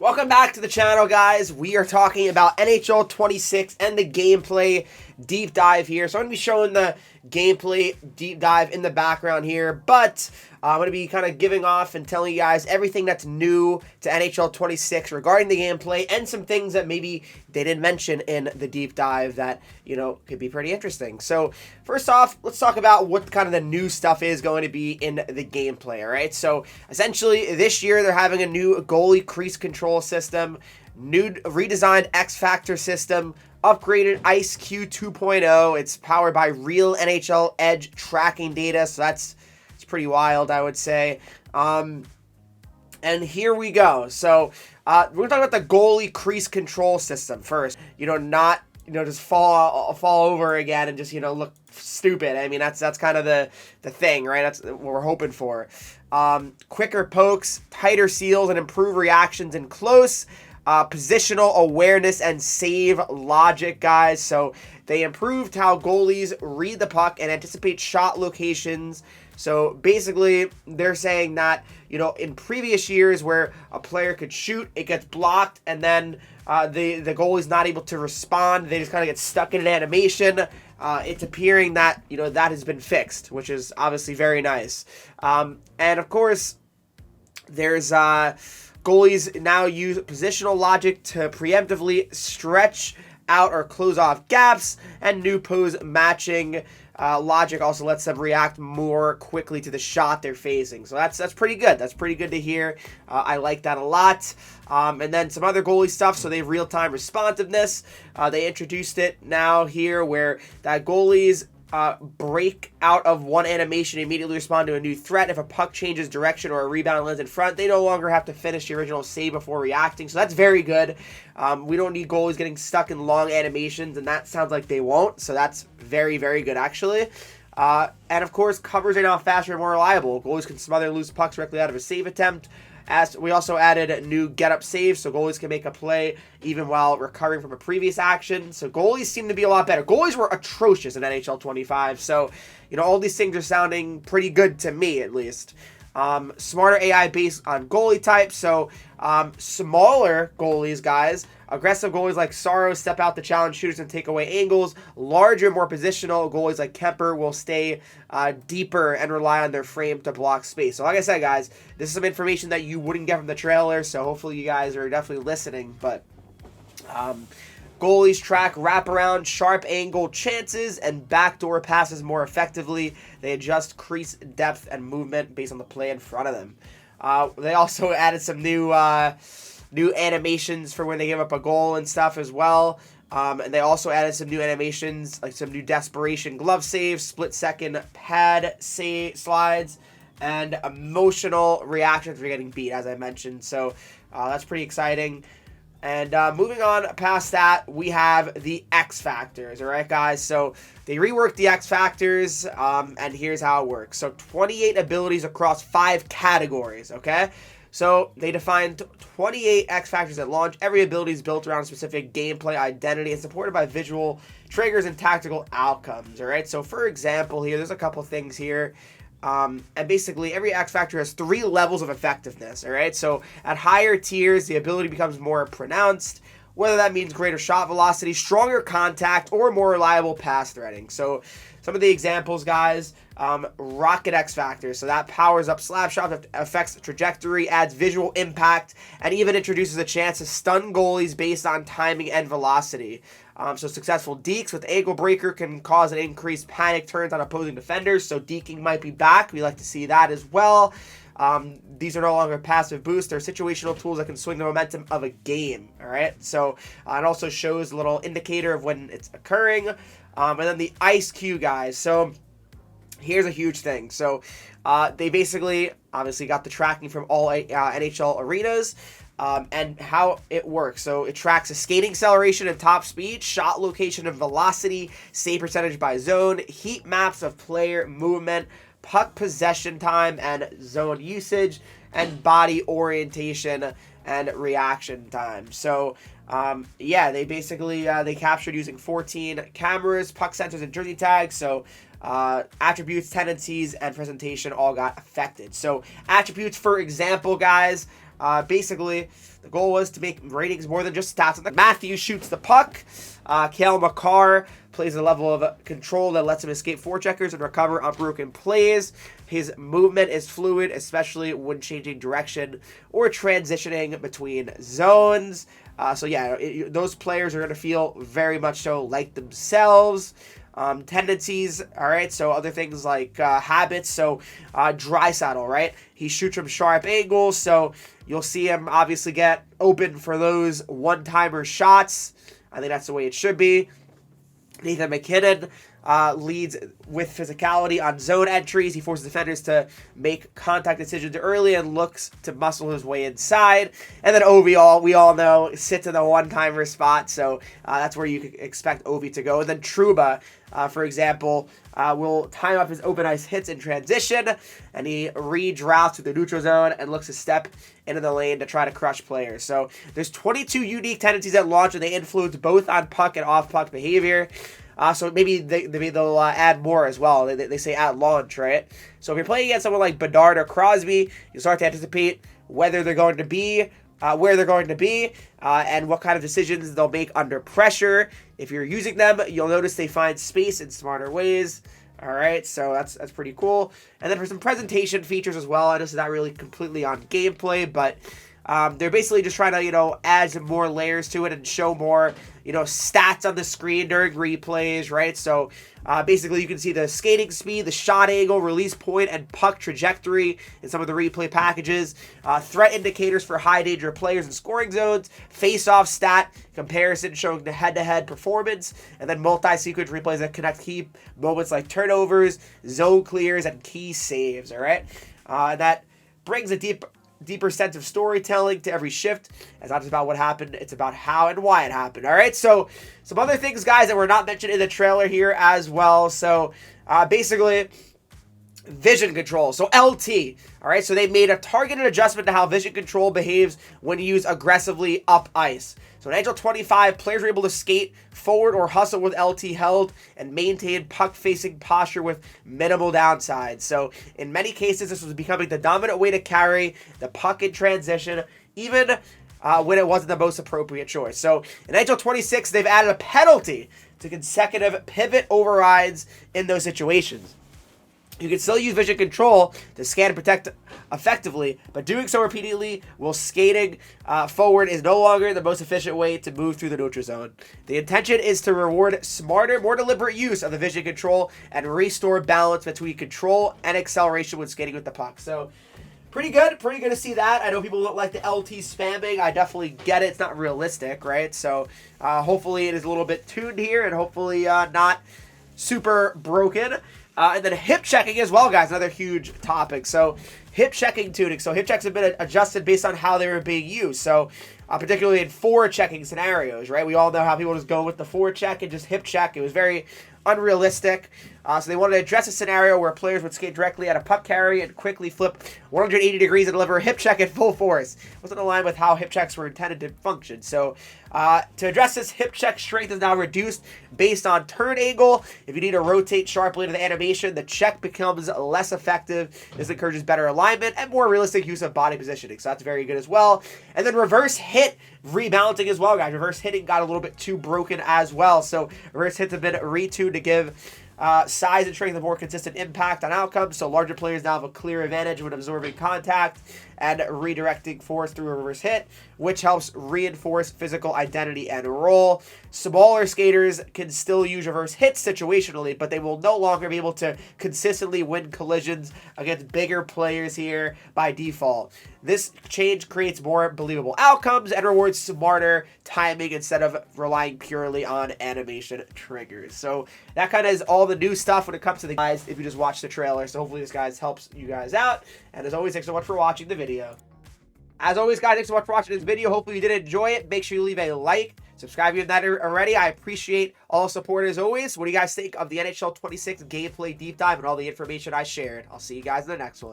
Welcome back to the channel, guys. We are talking about NHL 26 and the gameplay deep dive here. So I'm going to be showing the gameplay deep dive in the background here, but I'm going to be kind of giving off and telling you guys everything that's new to NHL 26 regarding the gameplay and some things that maybe they didn't mention in the deep dive that, you know, could be pretty interesting. So first off, let's talk about what kind of the new stuff is going to be in the gameplay, all right? So essentially this year they're having a new goalie crease control system, new redesigned X Factor system, upgraded Ice Q 2.0. It's powered by real NHL Edge tracking data, so it's pretty wild, I would say. And here we go. So we're going to talk about the goalie crease control system first. Not just fall over again and just, look stupid. I mean, that's kind of the thing, right? That's what we're hoping for. Quicker pokes, tighter seals, and improved reactions in close. Positional awareness and save logic, guys. So they improved how goalies read the puck and anticipate shot locations. So basically, they're saying that, in previous years where a player could shoot, it gets blocked, and then the goalie's not able to respond. They just kind of get stuck in an animation. It's appearing that, that has been fixed, which is obviously very nice. And of course, there's goalies now use positional logic to preemptively stretch out or close off gaps, and new pose matching logic also lets them react more quickly to the shot they're facing. So that's pretty good. That's pretty good to hear. I like that a lot. And then some other goalie stuff. So they have real-time responsiveness. They introduced it now here where that goalies break out of one animation and immediately respond to a new threat. If a puck changes direction or a rebound lands in front, they no longer have to finish the original save before reacting. So that's very good. We don't need goalies getting stuck in long animations, and that sounds like they won't. So that's very, very good, actually. And of course, covers are now faster and more reliable. Goalies can smother and lose pucks directly out of a save attempt. As we also added new get-up saves, so goalies can make a play even while recovering from a previous action. So goalies seem to be a lot better. Goalies were atrocious in NHL 25, so, all these things are sounding pretty good to me, at least. Smarter AI based on goalie type, so smaller goalies, guys. Aggressive goalies like Sorrow step out to challenge shooters and take away angles. Larger, more positional goalies like Kemper will stay deeper and rely on their frame to block space. So like I said, guys, this is some information that you wouldn't get from the trailer, so hopefully you guys are definitely listening. But goalies track wraparound, sharp angle chances, and backdoor passes more effectively. They adjust crease depth and movement based on the play in front of them. They also added some new animations for when they give up a goal and stuff as well. And they also added some new animations, like some new desperation glove saves, split-second pad slides, and emotional reactions for getting beat, as I mentioned. So that's pretty exciting. And moving on past that, we have the X Factors, all right, guys? So they reworked the X Factors, and here's how it works. So 28 abilities across 5 categories, okay? So they defined 28 X Factors at launch. Every ability is built around a specific gameplay identity and supported by visual triggers and tactical outcomes, all right? So for example here, there's a couple things here. And basically, every X Factor has 3 levels of effectiveness, all right? So at higher tiers, the ability becomes more pronounced, whether that means greater shot velocity, stronger contact, or more reliable pass threading. So some of the examples, guys, Rocket X Factor. So that powers up slap shot, affects trajectory, adds visual impact, and even introduces a chance to stun goalies based on timing and velocity. So successful dekes with ankle breaker can cause an increased panic turns on opposing defenders. So deking might be back. We like to see that as well. These are no longer passive boosts. They're situational tools that can swing the momentum of a game. All right. So it also shows a little indicator of when it's occurring. And then the Ice Q, guys. So here's a huge thing. So they basically obviously got the tracking from all NHL arenas. And how it works. So it tracks a skating acceleration and top speed, shot location and velocity, save percentage by zone, heat maps of player movement, puck possession time and zone usage, and body orientation and reaction time. So yeah, they basically they captured using 14 cameras, puck sensors, and jersey tags. So attributes, tendencies, and presentation all got affected. So attributes, for example, guys, Basically, the goal was to make ratings more than just stats. Matthews shoots the puck. Cale Makar plays a level of control that lets him escape forecheckers and recover unbroken plays. His movement is fluid, especially when changing direction or transitioning between zones. So yeah, those players are going to feel very much so like themselves. Tendencies, all right, so other things like habits, so Draisaitl, right, he shoots from sharp angles, so you'll see him obviously get open for those one-timer shots. I think that's the way it should be. Nathan McKinnon leads with physicality on zone entries. He forces defenders to make contact decisions early and looks to muscle his way inside. And then Ovi, we all know, sits in the one-timer spot, so that's where you can expect Ovi to go. And then Trouba, for example, will time up his open ice hits in transition, and he reads routes to the neutral zone and looks to step into the lane to try to crush players. So there's 22 unique tendencies at launch, and they influence both on puck and off-puck behavior. So maybe they'll add more as well. They say at launch, right? So if you're playing against someone like Bedard or Crosby, you start to anticipate whether they're going to be, where they're going to be, and what kind of decisions they'll make under pressure. If you're using them, you'll notice they find space in smarter ways. All right, so that's pretty cool. And then for some presentation features as well, I know this is not really completely on gameplay, but they're basically just trying to, add some more layers to it and show more, stats on the screen during replays, right? So basically you can see the skating speed, the shot angle, release point, and puck trajectory in some of the replay packages. Threat indicators for high danger players in scoring zones, face-off stat comparison showing the head-to-head performance, and then multi-sequence replays that connect key moments like turnovers, zone clears, and key saves, all right? That brings a deeper sense of storytelling to every shift. It's not just about what happened, it's about how and why it happened. All right, so some other things, guys, that were not mentioned in the trailer here as well. So basically, vision control, so LT. All right, so they made a targeted adjustment to how vision control behaves when used aggressively up ice. So in NHL 25, players were able to skate forward or hustle with LT held and maintain puck-facing posture with minimal downside. So in many cases, this was becoming the dominant way to carry the puck in transition, even when it wasn't the most appropriate choice. So in NHL 26, they've added a penalty to consecutive pivot overrides in those situations. You can still use vision control to scan and protect effectively, but doing so repeatedly while skating forward is no longer the most efficient way to move through the neutral zone. The intention is to reward smarter, more deliberate use of the vision control and restore balance between control and acceleration when skating with the puck. So pretty good to see that. I know people don't like the LT spamming. I definitely get it. It's not realistic, right? So hopefully it is a little bit tuned here and hopefully not super broken. And then hip checking as well, guys, another huge topic. So hip checking tuning. So hip checks have been adjusted based on how they were being used. So particularly in forechecking scenarios, right? We all know how people just go with the forecheck and just hip check. It was very unrealistic. So they wanted to address a scenario where players would skate directly at a puck carry and quickly flip 180 degrees and deliver a hip check at full force. It wasn't aligned with how hip checks were intended to function. So to address this, hip check strength is now reduced based on turn angle. If you need to rotate sharply to the animation, the check becomes less effective. This encourages better alignment and more realistic use of body positioning. So that's very good as well. And then reverse hit rebalancing as well, guys. Reverse hitting got a little bit too broken as well. So reverse hits have been retuned to give size and strength a more consistent impact on outcomes, so larger players now have a clear advantage when absorbing contact and redirecting force through a reverse hit, which helps reinforce physical identity and role. Smaller skaters can still use reverse hits situationally, but they will no longer be able to consistently win collisions against bigger players here by default. This change creates more believable outcomes and rewards smarter timing instead of relying purely on animation triggers. So that kind of is all the new stuff when it comes to the guys if you just watch the trailer. So hopefully this, guys, helps you guys out. And as always, thanks so much for watching the video. As always, guys, thanks so much for watching this video. Hopefully you did enjoy it. Make sure you leave a like. Subscribe if you haven't done that already. I appreciate all support as always. What do you guys think of the NHL 26 gameplay deep dive and all the information I shared? I'll see you guys in the next one.